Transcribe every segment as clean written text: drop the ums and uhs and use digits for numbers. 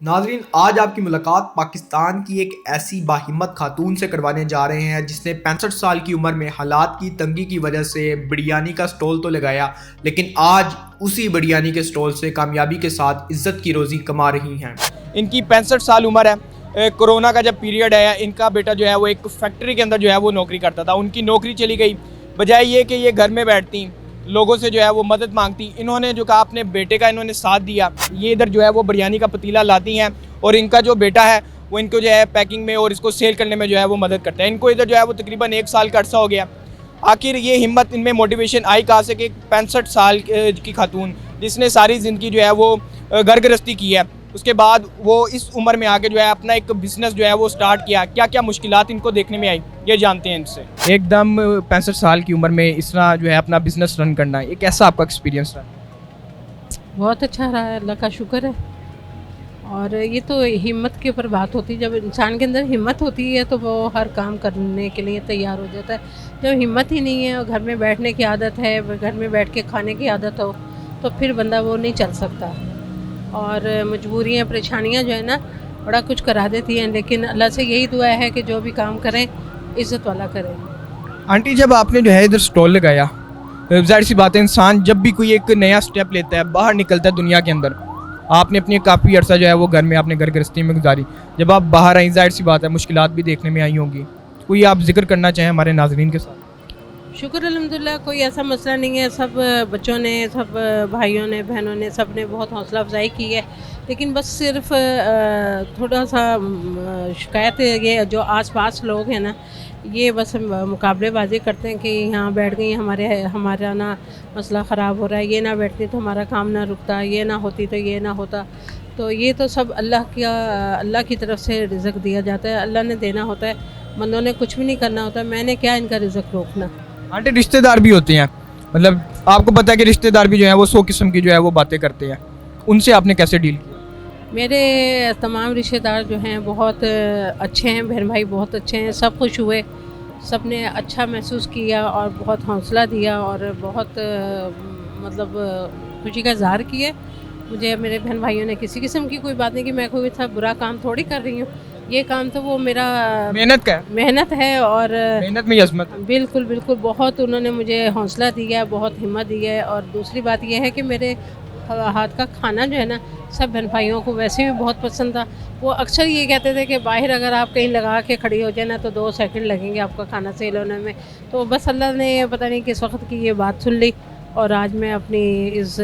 नाजरीन, आज आपकी मुलाकात पाकिस्तान की एक ऐसी बाहिम्मत खातून से करवाने जा रहे हैं जिसने 65 साल की उम्र में हालात की तंगी की वजह से बिरयानी का स्टॉल तो लगाया, लेकिन आज उसी बिरयानी के स्टॉल से कामयाबी के साथ इज्जत की रोज़ी कमा रही हैं। इनकी 65 साल उम्र है। कोरोना का जब पीरियड आया, इनका बेटा जो है वो एक फैक्ट्री के अंदर जो है वो नौकरी करता था। उनकी नौकरी चली गई, बजाय ये कि ये घर में बैठती लोगों से जो है वो मदद मांगती, इन्होंने जो कहा अपने बेटे का इन्होंने साथ दिया। ये इधर जो है वो बिरयानी का पतीला लाती हैं और इनका जो बेटा है वो इनको जो है पैकिंग में और इसको सेल करने में जो है वो मदद करता है। इनको इधर जो है वो तकरीबन 1 साल का अर्सा हो गया। आखिर ये हिम्मत इनमें मोटिवेशन आई कहाँ से कि 65 साल की खातून जिसने सारी ज़िंदगी जो है वो घर गृहस्थी की है, उसके बाद वो इस उम्र में आके जो है अपना एक बिज़नेस जो है वो स्टार्ट किया। क्या क्या मुश्किलात इनको देखने में आई, ये जानते हैं इनसे। एकदम 65 साल की उम्र में इस तरह जो है अपना बिज़नेस रन करना, ये कैसा आपका एक्सपीरियंस रहा? बहुत अच्छा रहा है, अल्लाह का शुक्र है। और ये तो हिम्मत के ऊपर बात होती है। जब इंसान के अंदर हिम्मत होती है तो वो हर काम करने के लिए तैयार हो जाता है। जब हिम्मत ही नहीं है और घर में बैठने की आदत है, घर में बैठ के खाने की आदत हो, तो फिर बंदा वो नहीं चल सकता। और मजबूरियाँ, परेशानियाँ जो है ना, बड़ा कुछ करा देती हैं। लेकिन अल्लाह से यही दुआ है कि जो भी काम करें इज़्ज़त वाला करें। आंटी, जब आपने जो है इधर स्टॉल लगाया, जाहिर सी बात है इंसान जब भी कोई एक नया स्टेप लेता है, बाहर निकलता है दुनिया के अंदर, आपने अपनी काफ़ी अर्सा जो है वो घर में आपने घर गृहस्थी में गुजारी। जब आप बाहर आई, जाहिर सी बात है मुश्किलात भी देखने में आई होंगी। कोई आप जिक्र करना चाहें हमारे नाजरीन के साथ? शुक्र अल्हम्दुलिल्लाह, कोई ऐसा मसला नहीं है। सब बच्चों ने, सब भाइयों ने, बहनों ने, सब ने बहुत हौसला अफजाई की है। लेकिन बस सिर्फ थोड़ा सा शिकायत ये जो आसपास लोग हैं ना, ये बस मुकाबलेबाजी करते हैं कि यहाँ बैठ गई, हमारा ना मसला ख़राब हो रहा है, ये ना बैठती तो हमारा काम ना रुकता, ये ना होती तो ये ना होता। तो ये तो सब अल्लाह की तरफ से रिज़्क़ दिया जाता है, अल्लाह ने देना होता है, बंदों ने कुछ भी नहीं करना होता। मैंने क्या इनका रिज़्क़ रोकना। आंटी, रिश्तेदार भी होते हैं, मतलब आपको पता है कि रिश्तेदार भी जो है वो 100 किस्म की जो है वो बातें करते हैं, उनसे आपने कैसे डील किया? मेरे तमाम रिश्तेदार जो हैं बहुत अच्छे हैं, बहन भाई बहुत अच्छे हैं, सब खुश हुए, सब ने अच्छा महसूस किया और बहुत हौसला दिया और बहुत मतलब खुशी का इज़हार किया। मुझे मेरे बहन भाइयों ने किसी किस्म की कोई बात नहीं कि मैं कोई था बुरा काम थोड़ी कर रही हूँ। ये काम तो वो मेरा मेहनत है और मेहनत में अज़मत है। बिल्कुल बिल्कुल, बहुत उन्होंने मुझे हौसला दिया, बहुत हिम्मत दी है। और दूसरी बात यह है कि मेरे हाथ का खाना जो है ना, सब बहन भाइयों को वैसे भी बहुत पसंद था। वो अक्सर ये कहते थे कि बाहर अगर आप कहीं लगा के खड़ी हो जाए ना तो 2 सेकंड लगेंगे आपका खाना सेल होने में। तो बस अल्लाह ने पता नहीं किस वक्त की ये बात सुन ली और आज मैं अपनी इस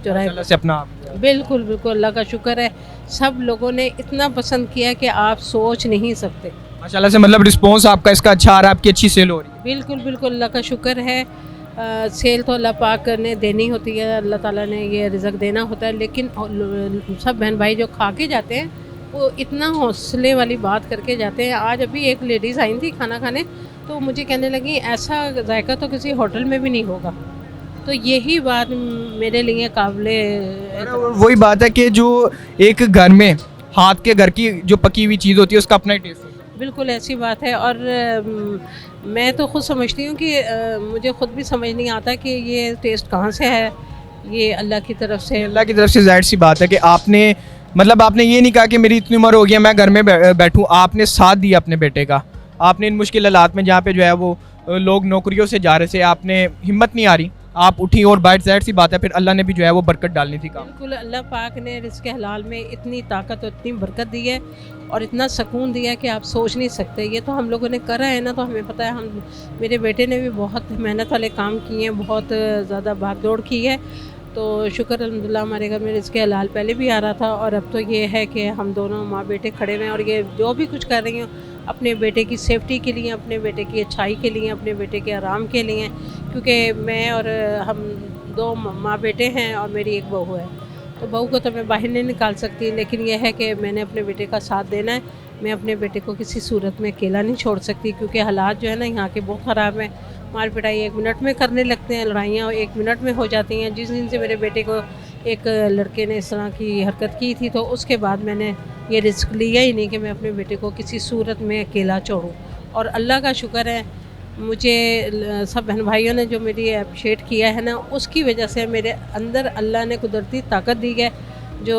चौराहे से अपना बिल्कुल बिल्कुल, अल्लाह का शुक्र है। सब लोगों ने इतना पसंद किया कि आप सोच नहीं सकते। माशाल्लाह से, मतलब रिस्पॉन्स आपका इसका अच्छा आ रहा है, आपकी अच्छी सेल हो रही है। बिल्कुल बिल्कुल, अल्लाह का शुक्र है। सेल तो अल्लाह पाक ने देनी होती है, अल्लाह ताला ने ये रिज़्क़ देना होता है। लेकिन सब बहन भाई जो खा के जाते हैं वो इतना हौसले वाली बात करके जाते हैं। आज अभी एक लेडीज़ आई थी खाना खाने, तो मुझे कहने लगी ऐसा जायका तो किसी होटल में भी नहीं होगा। तो यही बात मेरे लिए काबिले वही बात है कि जो एक घर में हाथ के घर की जो पकी हुई चीज़ होती है उसका अपना ही टेस्ट होता है। बिल्कुल ऐसी बात है। और मैं तो खुद समझती हूँ कि मुझे खुद भी समझ नहीं आता कि ये टेस्ट कहाँ से है। ये अल्लाह की तरफ से, अल्लाह की तरफ से जाहिर सी बात है कि आपने, मतलब आपने ये नहीं कहा कि मेरी इतनी उम्र हो गई है मैं घर में बैठूँ। आपने साथ दिया अपने बेटे का। आपने इन मुश्किल हालात में जहाँ पे जो है वो लोग नौकरियों से जा रहे थे, आपने हिम्मत नहीं आ रही, आप उठी और बाहर, जाहिर सी बात है फिर अल्लाह ने भी जो है वो बरकत डालनी थी काम। बिल्कुल, अल्लाह पाक ने रिज़्क़ हलाल में इतनी ताकत और इतनी बरकत दी है और इतना सुकून दिया है कि आप सोच नहीं सकते। ये तो हम लोगों ने करा है ना, तो हमें पता है। मेरे बेटे ने भी बहुत मेहनत वाले काम किए हैं, बहुत ज़्यादा भाग दौड़ की है। तो शुक्र अल्हम्दुलिल्लाह, हमारे घर में रिज़्क़ हलाल पहले भी आ रहा था और अब तो ये है कि हम दोनों माँ बेटे खड़े हुए हैं और ये जो भी कुछ कर रही हूँ अपने बेटे की सेफ्टी के लिए, अपने बेटे की अच्छाई के लिए, अपने बेटे के आराम के लिए। क्योंकि मैं और हम 2 माँ बेटे हैं और मेरी एक बहू है। तो बहू को तो मैं बाहर नहीं निकाल सकती, लेकिन यह है कि मैंने अपने बेटे का साथ देना है। मैं अपने बेटे को किसी सूरत में अकेला नहीं छोड़ सकती, क्योंकि हालात जो है ना यहाँ के बहुत ख़राब हैं। मार पिटाई 1 मिनट में करने लगते हैं, लड़ाइयाँ 1 मिनट में हो जाती हैं। जिस दिन से मेरे बेटे को एक लड़के ने इस तरह की हरकत की थी, तो उसके बाद मैंने ये रिस्क लिया ही नहीं कि मैं अपने बेटे को किसी सूरत में अकेला छोड़ूँ। और अल्लाह का शुक्र है, मुझे सब बहन भाइयों ने जो मेरी अप्रिशिएट किया है ना, उसकी वजह से मेरे अंदर अल्लाह ने कुदरती ताकत दी है जो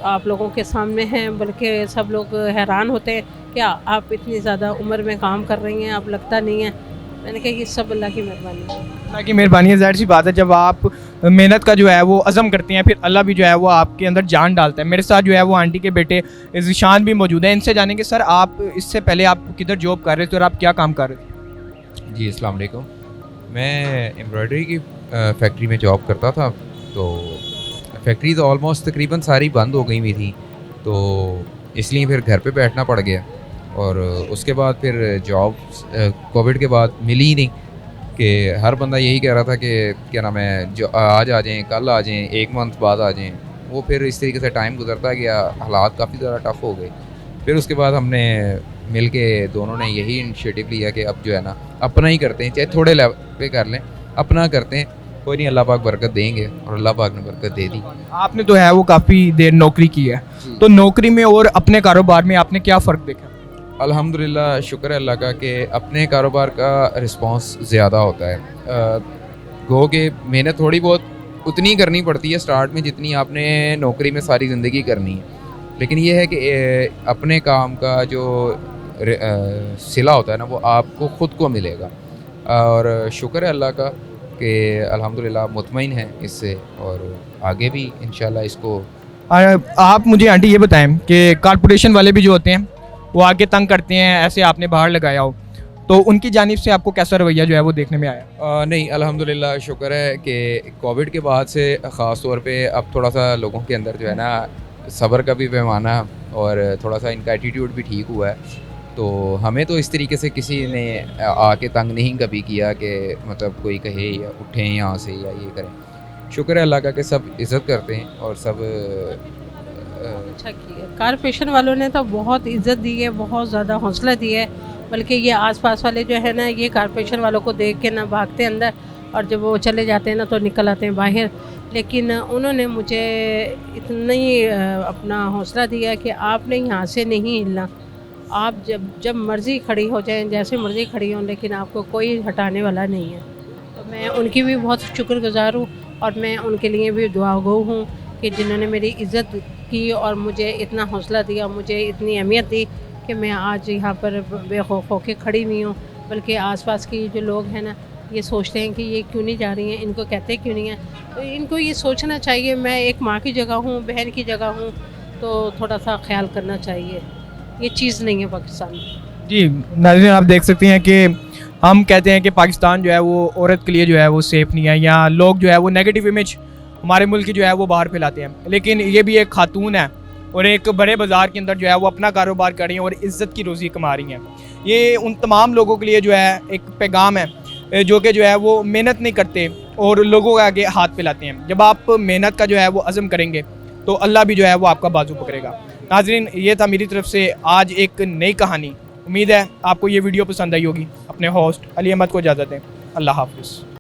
आप लोगों के सामने हैं, बल्कि सब लोग हैरान होते हैं क्या आप इतनी ज़्यादा उम्र में काम कर रही हैं, आप लगता नहीं है। मैंने कहा ये सब अल्लाह की मेहरबानी है। अल्लाह की मेहरबानी है, ज़ाहिर सी बात है जब आप मेहनत का जो है वो अज़म करते हैं फिर अल्लाह भी जो है वो आपके अंदर जान डालता है। मेरे साथ जो है वो आंटी के बेटे ज़ीशान भी मौजूद हैं, इनसे जानेंगे सर आप इससे पहले आप किधर जॉब कर रहे थे और आप क्या काम कर रहे थे? जी अस्सलाम वालेकुम। मैं एम्ब्रॉयडरी की फैक्ट्री में जॉब करता था। तो फैक्ट्री तो ऑलमोस्ट तकरीबन सारी बंद हो गई हुई थी, तो इसलिए फिर घर पे बैठना पड़ गया। और उसके बाद फिर जॉब कोविड के बाद मिली ही नहीं कि हर बंदा यही कह रहा था कि क्या नाम है जो आज आ जाएँ, कल आ जाएँ, 1 मंथ बाद आ जाएँ। वो फिर इस तरीके से टाइम गुजरता गया, हालात काफ़ी ज़्यादा टफ़ हो गए। फिर उसके बाद हमने मिल के दोनों ने यही इनिशिएटिव लिया कि अब जो है ना अपना ही करते हैं, चाहे थोड़े लेवल पे कर लें, अपना करते हैं, कोई नहीं, अल्लाह पाक बरकत देंगे। और अल्लाह पाक ने बरकत दे दी। आपने तो है वो काफ़ी देर नौकरी की है, तो नौकरी में और अपने कारोबार में आपने क्या फ़र्क देखा? अल्हम्दुलिल्लाह, शुक्र है अल्लाह का कि अपने कारोबार का रिस्पांस ज़्यादा होता है। गो कि मेहनत थोड़ी बहुत उतनी करनी पड़ती है स्टार्ट में जितनी आपने नौकरी में सारी ज़िंदगी करनी है, लेकिन ये है कि अपने काम का जो सिला होता है ना वो आपको ख़ुद को मिलेगा। और शुक्र है अल्लाह का कि अल्हम्दुलिल्लाह मुतमईन है इससे, और आगे भी इंशाल्लाह इसको। आप मुझे आंटी ये बताएं कि कारपोरेशन वाले भी जो होते हैं वो आगे तंग करते हैं, ऐसे आपने बाहर लगाया हो, तो उनकी जानिब से आपको कैसा रवैया जो है वो देखने में आया? नहीं, अल्हम्दुलिल्लाह शुक्र है कि कोविड के बाद से ख़ास तौर पे अब थोड़ा सा लोगों के अंदर जो है ना सब्र का भी पैमाना और थोड़ा सा इनका एटीट्यूड भी ठीक हुआ है। तो हमें तो इस तरीके से किसी ने आके तंग नहीं कभी किया कि मतलब कोई कहे या उठें यहाँ से या ये करें। शुक्र है अल्लाह का कि सब इज़्ज़त करते हैं और सब अच्छा किया। कारपोरेशन वालों ने तो बहुत इज्जत दी है, बहुत ज़्यादा हौसला दिया है, बल्कि ये आसपास वाले जो है ना ये कारपोरेशन वालों को देख के ना भागते अंदर, और जब वो चले जाते हैं ना तो निकल आते हैं बाहर। लेकिन उन्होंने मुझे इतना ही अपना हौसला दिया कि आपने यहाँ से नहीं हिलना, आप जब मर्ज़ी खड़ी हो जाएं, जैसे मर्ज़ी खड़ी हों, लेकिन आपको कोई हटाने वाला नहीं है। तो मैं उनकी भी बहुत शुक्रगुज़ार हूँ, और मैं उनके लिए भी दुआगो हूँ कि जिन्होंने मेरी इज़्ज़त की और मुझे इतना हौसला दिया, मुझे इतनी अहमियत दी कि मैं आज यहाँ पर बेखौफ होकर खड़ी हुई हूँ। बल्कि आसपास के जो लोग हैं ना ये सोचते हैं कि ये क्यों नहीं जा रही हैं, इनको कहते क्यों नहीं हैं। तो इनको ये सोचना चाहिए, मैं एक माँ की जगह हूँ, बहन की जगह हूँ, तो थोड़ा सा ख्याल करना चाहिए। ये चीज़ नहीं है पाकिस्तान में। जी नाज़रीन, आप देख सकते हैं कि हम कहते हैं कि पाकिस्तान जो है वो औरत के लिए जो है वो सेफ़ नहीं है, या लोग जो है वो नेगेटिव इमेज हमारे मुल्क की जो है वो बाहर फैलाते हैं, लेकिन ये भी एक खातून है और एक बड़े बाज़ार के अंदर जो है वो अपना कारोबार कर रही हैं और इज़्ज़त की रोज़ी कमा रही हैं। ये उन तमाम लोगों के लिए जो है एक पैगाम है जो कि जो है वो मेहनत नहीं करते और लोगों के आगे हाथ फैलाते हैं। जब आप मेहनत का जो है वो अज़म करेंगे तो अल्लाह भी जो है वो आपका बाजू पकड़ेगा। नाज़रीन, ये था मेरी तरफ से आज एक नई कहानी। उम्मीद है आपको ये वीडियो पसंद आई होगी। अपने होस्ट अली अहमद को इजाज़त दें। अल्लाह हाफ़िज़।